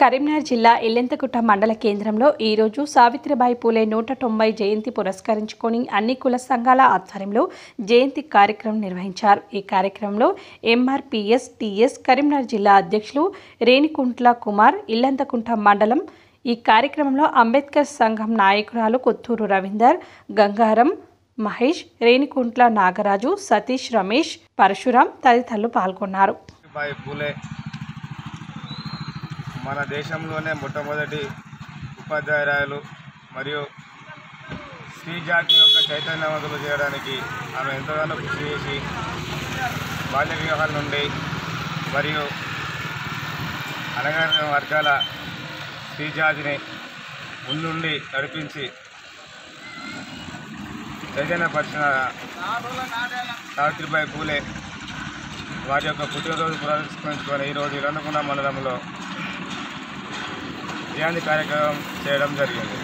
కరీంనగర్ జిల్లా ఇల్లెంతకుంట మండల కేంద్రంలో ఈరోజు సావిత్రిబాయి పూలే 190 జయంతి పురస్కరించుకొని అన్ని కుల సంఘాల ఆధ్వర్యంలో జయంతి కార్యక్రమం నిర్వహించారు. ఈ కార్యక్రమంలో ఎంఆర్పీఎస్ టీఎస్ కరీంనగర్ జిల్లా అధ్యక్షులు రేణికుంట్ల కుమార్, ఇల్లెంతకుంట మండలం. ఈ కార్యక్రమంలో అంబేద్కర్ సంఘం నాయకురాలు కొత్తూరు రవీందర్, గంగారం మహేష్, రేణికుంట్ల నాగరాజు, సతీష్, రమేష్, పరశురాం తదితరులు పాల్గొన్నారు. మన దేశంలోనే మొట్టమొదటి ఉపాధ్యాయురాలు మరియు స్త్రీ జాతి యొక్క చైతన్యవంతులు చేయడానికి ఆమె ఎంతగానో కృషి చేసి బాల్య వివాహాల నుండి మరియు అణగారిన వర్గాల స్త్రీ జాతిని ముందుండి నడిపించి చైతన్యపరిచిన సావిత్రిబాయి పూలే వారి యొక్క పుట్టినరోజు పురస్కరించుకొని ఈరోజు ఇల్లెంతకుంట మండలంలో జయంతి కార్యక్రమం చేయడం జరిగింది.